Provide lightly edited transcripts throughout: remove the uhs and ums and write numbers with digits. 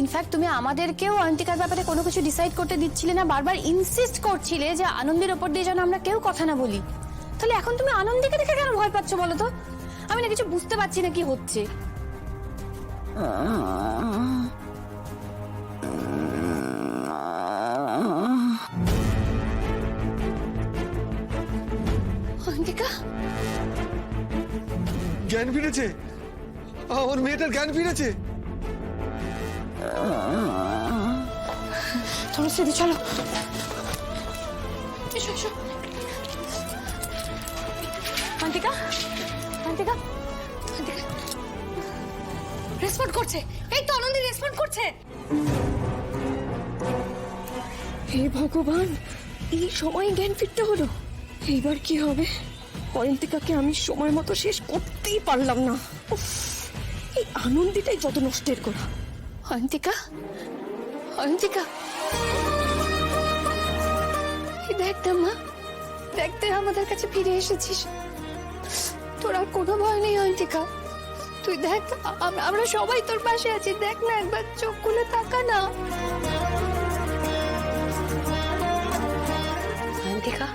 In fact তুমি আমাদেরকেও অয়ন্তিকার ব্যাপারে কোনো কিছু ডিসাইড করতে দিচ্ছিলে না, বারবার ইনসিস্ট করছিলে যে আনন্দের ওপর দিয়ে যেন আমরা কেউ কথা না বলি। তাহলে এখন তুমি আনন্দকে দেখে কেন ভয় পাচ্ছ বলো তো? আমি না কিছু বুঝতে পারছি না কি হচ্ছে। অয়ন্তিকা জ্ঞান ফিরেছে, আমার মেয়েটার জ্ঞান ফিরেছে। চলো সিধি চলো, এসো এসো। অয়ন্তিকা অয়ন্তিকা অয়ন্তিকা রেসপন্ড করছে, এই তো আনন্দি রেসপন্ড করছে। হে ভগবান, এই সময় জ্ঞান ফিরতে হলো। এইবার কি হবে? অয়ন্তিকাকে আমি সময় মতো শেষ করতেই পারলাম না। উফ, এই আনন্দিটাই যত নষ্টের করা। অয়ন্তিকা অয়ন্তিকা দেখ না মা, দেখতে আমাদের কাছে ফিরে এসেছিস। তোর আর কোনো ভয় নেই অয়ন্তিকা, তুই দেখ আমরা সবাই তোর পাশে আছি। দেখ না, একবার চোখ খুলে তাকা না। অয়ন্তিকা,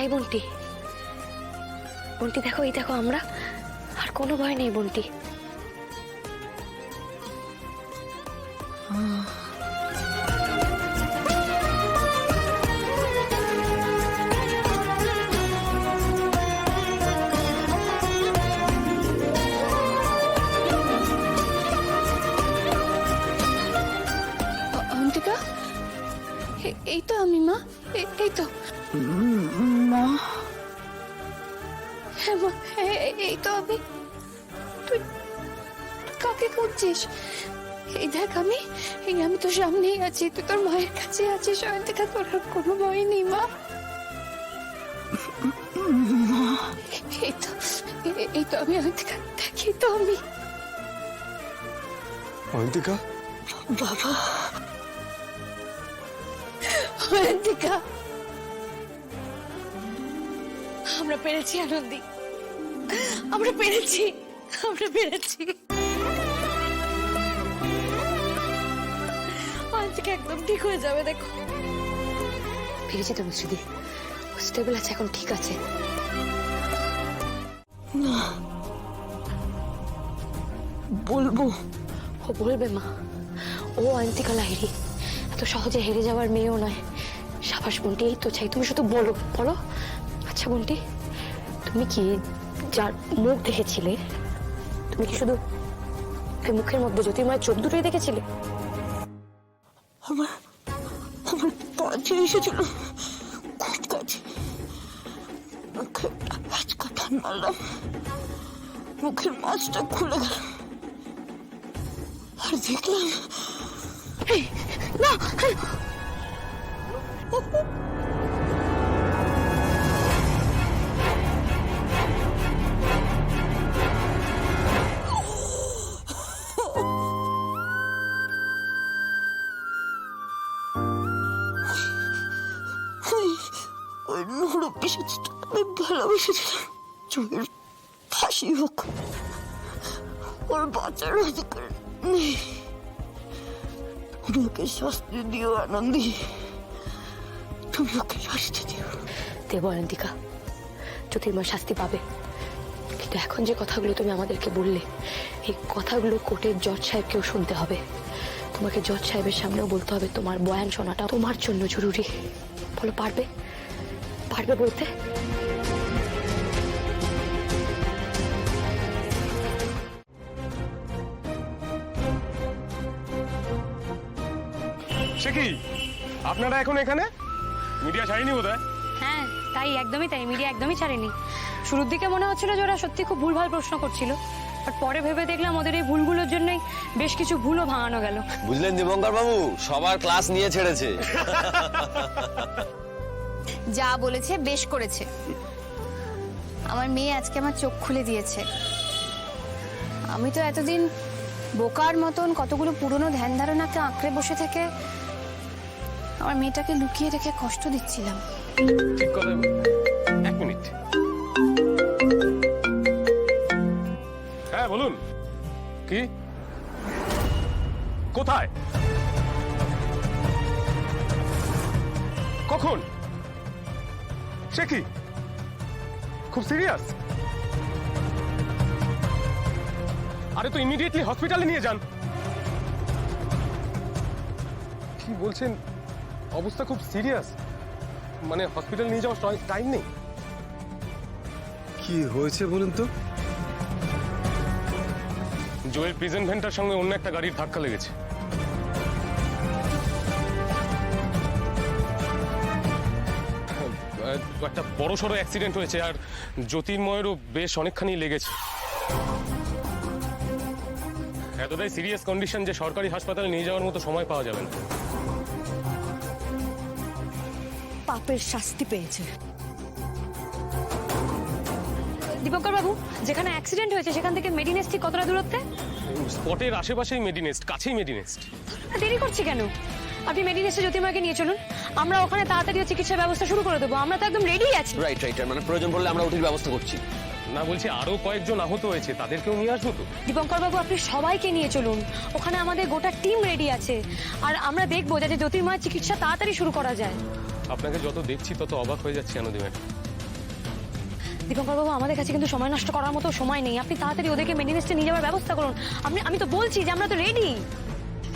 এই বন্টি, বন্টি দেখো, এই দেখো আমরা, আর কোনো ভয় নেই বন্টি। অয়ন্তিকা এই তো আমি মা, এই তো মা, হ্যাঁ মা, এই তো আমি। তুই কাকে খুঁজছিস? এই দেখ আমি তো সামনেই আছি, তুই তোর মায়ের কাছে আছিস। অয়ন্তিকা তোর আর কোনো ভয় নেই মা। এই তো আমি অয়ন্তিকা, দেখি তো আমি। অয়ন্তিকা, বাবা, অয়ন্তিকা আমরা পেরেছি আনন্দি, আমরা পেরেছি, আমরা পেরেছি। অয়ন্তিকা একদম ঠিক হয়ে যাবে, দেখো। পেরেছি তো মিশ্রিদি, স্টেবল আছে এখন, ঠিক আছে। বলবো। ও বলবে মা, ও অয়ন্তিকা লাহিড়ী, এত সহজে হেরে যাওয়ার মেয়েও নয়। সাবাস বন্টি, এই তো চাই, তুমি শুধু বলো বলো। আচ্ছা বন্টি, তুমি কি যার মুখ দেখেছিলে, তুমি কি শুধু ওই মুখের মধ্যে জ্যোতির্ময়ের চোখ দুটোই দেখেছিলে? আমার আমার কাছে এসেছিল, খুব কাছে। মুখে আজকা টান মারলাম, মুখের মাছটা খুলে গেল, আর দেখলাম না, ওই নুরু পিসেছিটা আমি ভালোবেসেছিলাম। চোখের ফাঁসি হোক, ওর বাঁচার অধিকার নেই। তুমি ওকে শাস্তি দিও আনন্দি, তুমি ওকে শাস্তি দিও। দেব অয়ন্তিকা, জ্যোতির্ময় শাস্তি পাবে। কিন্তু এখন যে কথাগুলো তুমি আমাদেরকে বললে, এই কথাগুলো কোর্টের জজ সাহেবকেও শুনতে হবে। তোমাকে জজ সাহেবের সামনেও বলতে হবে, তোমার বয়ান শোনাটা তোমার জন্য জরুরি। বলো, পারবে? পারবে বলতে? সে কি, আপনারা এখন এখানে? মিডিয়া ছাড়িনি বোধহয়। হ্যাঁ তাই, একদমই তাই, মিডিয়া একদমই ছাড়েনি। শুরুর দিকে মনে হচ্ছিল যে ওরা সত্যি খুব ভুলভাল প্রশ্ন করছিল, আর পরে ভেবে দেখলাম ওদের এই ভুলগুলোর জন্যই বেশ কিছু ভুলও ভাঙানো গেল। বুঝলেন দীপঙ্কর বাবু, সবার ক্লাস নিয়ে ছেড়েছে। যা বলেছে বেশ করেছে, আমার মেয়ে আজকে আমার চোখ খুলে দিয়েছে। আমি তো এতদিন বোকার মতন কতগুলো পুরনো ধ্যান ধারণাকে আঁকড়ে বসে থেকে আমার মেয়েটাকে লুকিয়ে রেখে কষ্ট দিচ্ছিলাম। ঠিক কথা। এক মিনিট। হ্যাঁ বলুন। কি কোথায়? কখন? সে কি খুব সিরিয়াস? আরে তো ইমিডিয়েটলি হসপিটালে নিয়ে যান। কি বলছেন? অবস্থা খুব সিরিয়াস? মানে হসপিটাল নিয়ে যাওয়ার টাইম নেই? কি হয়েছে বলুন তো? জোয়ের প্রেজেন্ট ভ্যানটার সঙ্গে অন্য একটা গাড়ির ধাক্কা লেগেছে। একটা বড় সড়ো অ্যাক্সিডেন্ট হয়েছে, আর জ্যোতির্ময়েরও বেশ অনেকখানি লেগেছে। এতটাই সিরিয়াস কন্ডিশন যে সরকারি হাসপাতালে নিয়ে যাওয়ার মতো সময় পাওয়া যাবে না। পাপের শাস্তি পেয়েছে। দীপঙ্কর বাবু, যেখানে অ্যাক্সিডেন্ট হয়েছে সেখান থেকে মেডিনেস্ট ঠিক কতটা দূরত্বে? স্পটের আশেপাশেই মেডিনেস্ট, কাছেই মেডিনেস্ট। দেরি করছি কেন? আপনি মেডিনেস্টে জ্যোতির্ময়কে নিয়ে চলুন, আমরা ওখানে তাড়াতাড়ি চিকিৎসার ব্যবস্থা শুরু করে দেবো। আমরা তো একদম রেডি আছি। রাইট রাইট, মানে প্রয়োজন পড়লে আমরা ওটির ব্যবস্থা করছি। না, বলছি আরো কয়েকজন আহত হয়েছে, তাদেরকেও নিয়ে আসবো তো? দীপঙ্কর বাবু, আপনি সবাইকে নিয়ে চলুন, ওখানে আমাদের গোটা টিম রেডি আছে। আর আমরা দেখবো যাতে জ্যোতির্ময়ের চিকিৎসা তাড়াতাড়ি শুরু করা যায়। আপনাকে যত দেখছি তত অবাক হয়ে যাচ্ছি আনন্দি ম্যাডাম। দীপঙ্কর বাবু, আমাদের কাছে কিন্তু সময় নষ্ট করার মতো সময় নেই। আপনি তাড়াতাড়ি ওদেরকে মেডিনেস্টে নিয়ে যাওয়ার ব্যবস্থা করুন। আমি তো বলছি যে আমরা তো রেডি।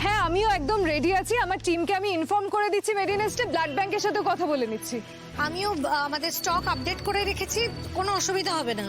হ্যাঁ, আমিও একদম রেডি আছি। আমার টিমকে আমি ইনফর্ম করে দিচ্ছি, মেডিনেস্টে ব্লাড ব্যাংকের সাথে কথা বলে নিচ্ছি। আমিও আমাদের স্টক আপডেট করে রেখেছি, কোনো অসুবিধা হবে না।